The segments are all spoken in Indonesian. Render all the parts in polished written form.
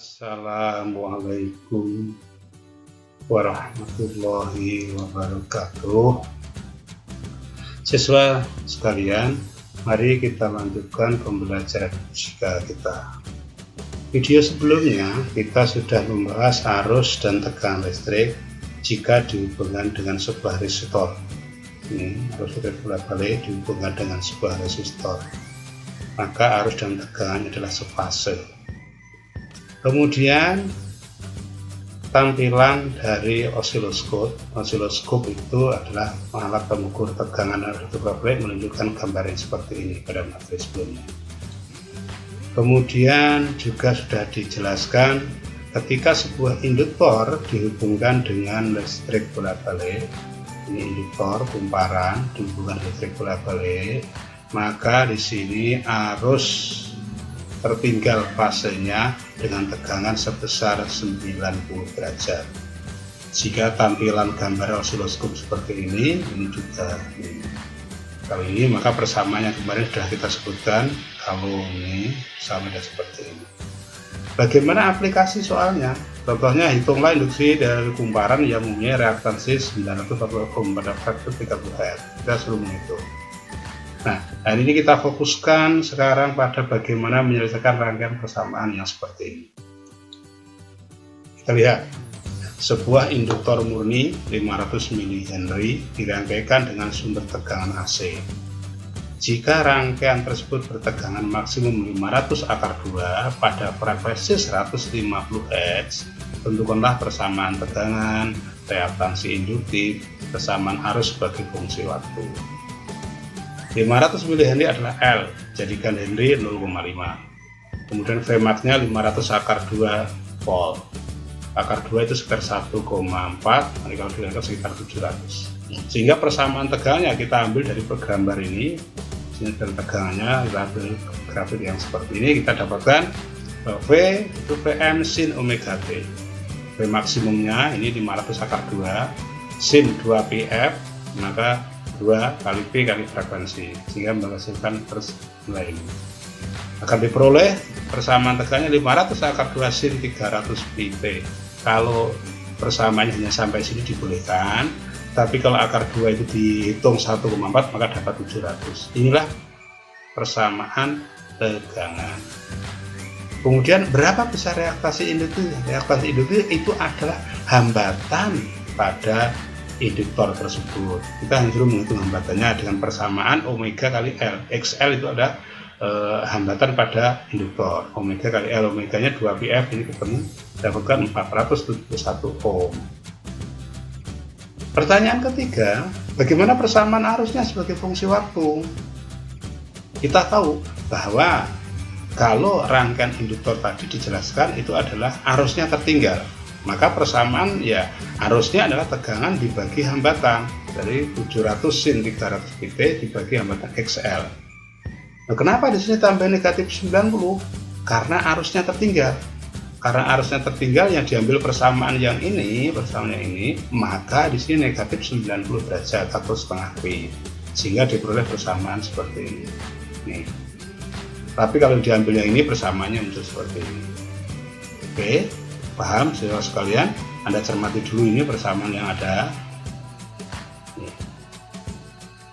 Assalamualaikum warahmatullahi wabarakatuh. Siswa sekalian, mari kita lanjutkan pembelajaran fisika kita. Video sebelumnya kita sudah membahas arus dan tegangan listrik jika dihubungkan dengan sebuah resistor. Ini arus listrik bolak-balik dihubungkan dengan sebuah resistor, maka arus dan tegangan adalah sefase. Kemudian tampilan dari osiloskop itu adalah alat pengukur tegangan arus bolak-balik menunjukkan gambar yang seperti ini pada materi sebelumnya. Kemudian juga sudah dijelaskan ketika sebuah induktor dihubungkan dengan listrik bolak-balik, ini induktor kumparan dihubungkan listrik bolak-balik, maka di sini arus tertinggal fasenya dengan tegangan sebesar 90 derajat. Jika tampilan gambar osiloskop seperti ini juga kali ini, maka persamaannya kemarin sudah kita sebutkan. Kalau ini sama seperti ini. Bagaimana aplikasi soalnya? Contohnya, hitunglah induksi dari kumparan yang mempunyai reaktansi 940 ohm pada faktor 30 Hz. Kita suruh menghitung. Nah, hari ini kita fokuskan sekarang pada bagaimana menyelesaikan rangkaian persamaan yang seperti ini. Kita lihat, sebuah induktor murni 500 mH dirangkaikan dengan sumber tegangan AC. Jika rangkaian tersebut bertegangan maksimum 500 akar 2 pada frekuensi 150 Hz, tentukanlah persamaan tegangan, reaktansi induktif, persamaan arus sebagai fungsi waktu. 500 mH adalah L, jadikan Henry 0,5. Kemudian Vmax-nya 500 akar 2 volt. Akar 2 itu sekitar 1,4, nanti kalau diangkat sekitar 700. Sehingga persamaan tegangannya kita ambil dari gambar ini. Sini dari tegangannya, kita ambil grafik yang seperti ini, kita dapatkan V itu Vm sin omega T. V maksimumnya ini 500 akar 2, sin 2πf, maka 2 kali P kali frekuensi, sehingga menghasilkan nilai ini. Akan diperoleh persamaan tegangannya 500 akar 2 sin 300 pp. Kalau persamaannya hanya sampai sini dibolehkan, tapi kalau akar 2 itu dihitung 1,4 maka dapat 700. Inilah persamaan tegangan. Kemudian berapa besar reaktasi induktif? Reaktasi induktif itu adalah hambatan pada induktor tersebut. Kita hanya menghitung hambatannya dengan persamaan omega kali L. XL itu ada hambatan pada induktor. Omega kali L, omeganya 2πf, ini ketemu, dapatkan 471 ohm. Pertanyaan ketiga, bagaimana persamaan arusnya sebagai fungsi waktu? Kita tahu bahwa kalau rangkaian induktor tadi dijelaskan itu adalah arusnya tertinggal, maka persamaan ya arusnya adalah tegangan dibagi hambatan, dari 700 sin 300 pp dibagi hambatan XL. Nah, kenapa di sini tambah negatif 90? Karena arusnya tertinggal. Karena arusnya tertinggal yang diambil persamaan yang ini, maka di sini negatif 90 derajat atau setengah P, sehingga diperoleh persamaan seperti ini. Nih. Tapi kalau diambil yang ini, persamaannya muncul seperti ini. Oke. Paham siswa sekalian? Anda cermati dulu ini persamaan yang ada.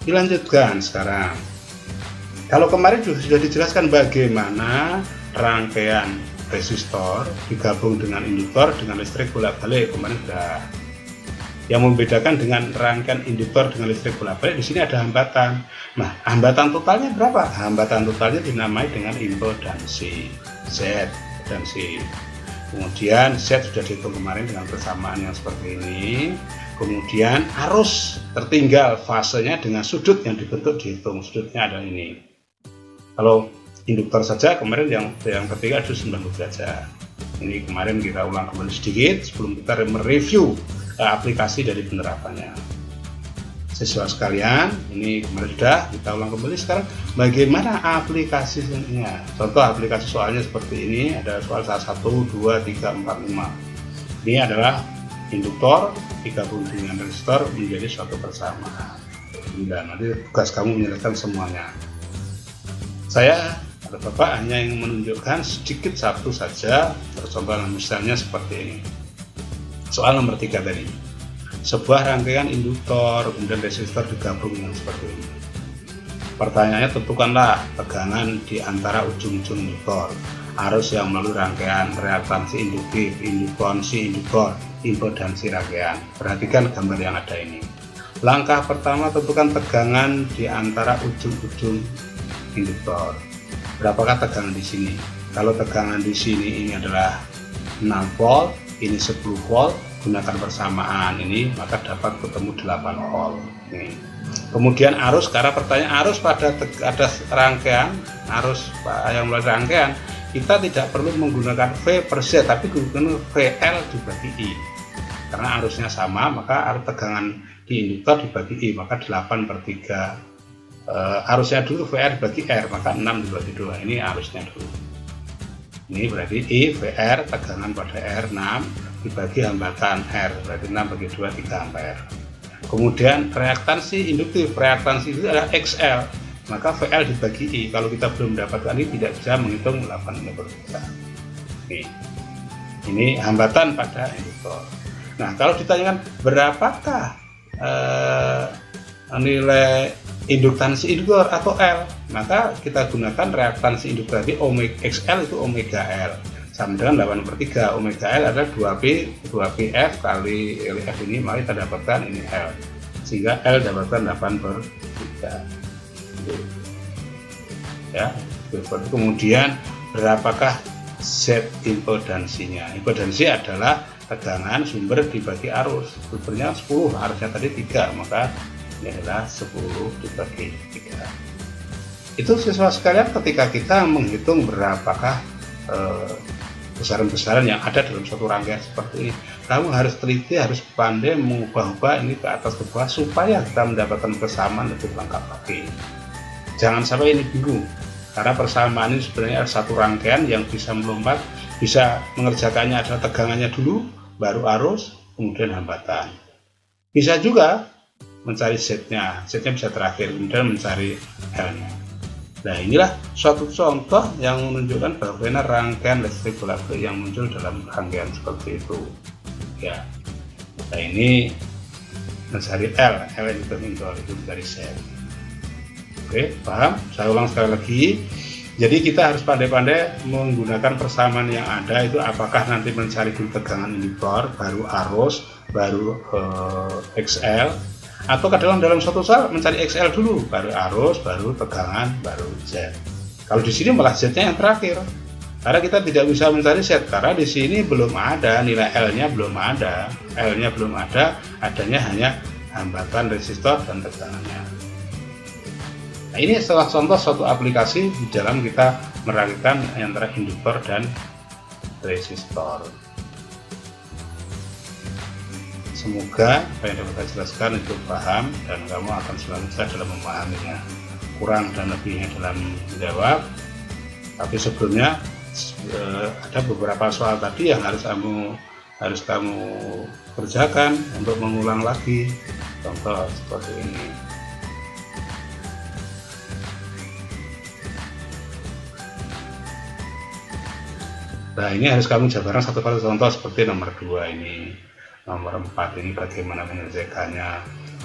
Dilanjutkan sekarang. Kalau kemarin sudah dijelaskan bagaimana rangkaian resistor digabung dengan induktor dengan listrik bolak-balik, kemarin sudah. Yang membedakan dengan rangkaian induktor dengan listrik bolak-balik, di sini ada hambatan. Nah, hambatan totalnya berapa? Hambatan totalnya dinamai dengan impedansi Z dan C. Kemudian Z sudah dihitung kemarin dengan persamaan yang seperti ini. Kemudian arus tertinggal fasenya dengan sudut yang dibentuk dihitung, sudutnya adalah ini. Kalau induktor saja kemarin yang ketiga itu 90 derajat. Ini kemarin kita ulang kembali sedikit sebelum kita mereview aplikasi dari penerapannya. Siswa sekalian, ini kemarin sudah, kita ulang kembali sekarang bagaimana aplikasinya. Contoh aplikasi soalnya seperti ini, ada soal 1, 2, 3, 4, 5. Ini adalah induktor digabung dengan resistor menjadi suatu persamaan. Dan nanti tugas kamu menyelesaikan semuanya. Saya Atau Bapak hanya yang menunjukkan sedikit satu saja, contoh misalnya seperti ini. Soal nomor 3 tadi, sebuah rangkaian induktor kemudian resistor digabung dengan seperti ini. Pertanyaannya, tentukanlah tegangan di antara ujung-ujung induktor, arus yang melalui rangkaian, reaktansi induktif, indukansi induktor, impedansi rangkaian. Perhatikan gambar yang ada ini. Langkah pertama, tentukan tegangan di antara ujung-ujung induktor. Berapakah tegangan di sini? Kalau tegangan di sini ini adalah 6 volt, ini 10 volt, gunakan persamaan ini, maka dapat ketemu 8 volt. Nih. Kemudian arus, karena pertanyaan arus pada ada rangkaian, arus yang melalui rangkaian, kita tidak perlu menggunakan V per Z, tapi gunakan VL dibagi I. Karena arusnya sama, maka arus tegangan di induktor dibagi I, maka 8 per 3. Arusnya dulu VR dibagi R, maka 6 dibagi 2. Ini arusnya dulu. Ini berarti I VR, tegangan pada R 6 dibagi hambatan R, berarti 6 bagi 2 3 ampere. Kemudian reaktansi induktif, reaktansi itu adalah XL, maka VL dibagi I. Kalau kita belum mendapatkan ini, tidak bisa menghitung 8 per 3. Ini hambatan pada induktor. Nah, kalau ditanyakan berapakah nilai induktansi induktor atau L, maka kita gunakan reaktansi induktor tadi, omega XL itu omega L sama dengan 8 per 3. Omega L adalah 2PF kali F ini, maka kita dapatkan ini L, sehingga L dapatkan 8 per 3 ya. Kemudian berapakah Z impedansinya? Impedansi adalah tegangan sumber dibagi arus. Sumbernya 10, arusnya tadi 3, maka ini adalah 10 dibagi 3. Itu siswa sekalian, ketika kita menghitung berapakah besaran-besaran yang ada dalam suatu rangkaian seperti ini, kamu harus teliti, harus pandai mengubah-ubah ini ke atas ke bawah supaya kita mendapatkan persamaan lebih lengkap lagi. Jangan sampai ini bingung, karena persamaan ini sebenarnya ada satu rangkaian yang bisa melompat, bisa mengerjakannya adalah tegangannya dulu, baru arus, kemudian hambatan. Bisa juga mencari Z-nya bisa terakhir, kemudian mencari L-nya. Nah, inilah suatu contoh yang menunjukkan bagaimana rangkaian listrik bolak-balik yang muncul dalam rangkaian seperti itu. Ya, nah ini mencari L itu mencari Z. Oke, paham? Saya ulang sekali lagi. Jadi kita harus pandai-pandai menggunakan persamaan yang ada itu, apakah nanti mencari dulu tegangan induktor, baru arus, baru XL, atau dalam suatu soal mencari XL dulu, baru arus, baru tegangan, baru Z. Kalau di sini malah Z-nya yang terakhir, karena kita tidak bisa mencari Z, karena di sini belum ada nilai L-nya, L-nya belum ada, adanya hanya hambatan resistor dan tegangannya. Nah, ini salah contoh suatu aplikasi di dalam kita meragikan antara induktor dan resistor. Semoga apa yang dapat saya jelaskan itu paham dan kamu akan selalu bisa dalam memahaminya. Kurang dan lebihnya dalam menjawab, tapi sebelumnya ada beberapa soal tadi yang harus kamu kerjakan untuk mengulang lagi. Contoh seperti ini. Nah, ini harus kamu jabarkan satu kali contoh seperti nomor 2 ini. Nomor 4 ini bagaimana menyelesaikannya,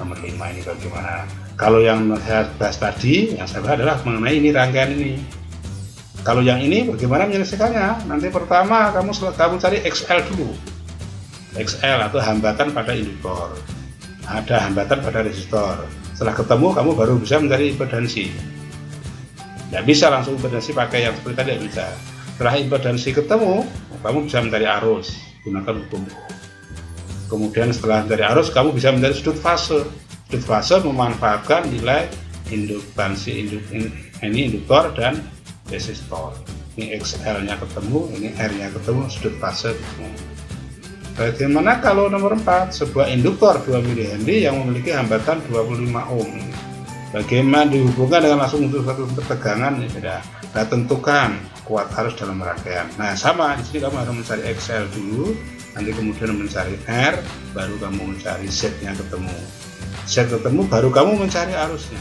nomor 5 ini bagaimana. Kalau yang saya bahas tadi, yang saya bahas adalah mengenai ini rangkaian ini. Kalau yang ini bagaimana menyelesaikannya? Nanti pertama kamu cari XL dulu. XL atau hambatan pada induktor. Ada hambatan pada resistor. Setelah ketemu kamu baru bisa mencari impedansi. Tidak bisa langsung impedansi pakai yang seperti tadi, tidak bisa. Setelah impedansi ketemu, kamu bisa mencari arus, gunakan hukum. Kemudian setelah mencari arus, kamu bisa mencari sudut fase. Sudut fase memanfaatkan nilai induktansi ini induktor dan resistor. Ini XL-nya ketemu, ini R-nya ketemu, sudut fase ketemu. Bagaimana kalau nomor 4, sebuah induktor 2 mH yang memiliki hambatan 25 ohm. Bagaimana dihubungkan dengan langsung untuk satu tegangan? Ya beda. Nah, tentukan kuat arus dalam rangkaian. Nah, sama di sini kamu harus mencari XL dulu, nanti kemudian mencari R, baru kamu mencari Z-nya ketemu. Z ketemu, baru kamu mencari arusnya.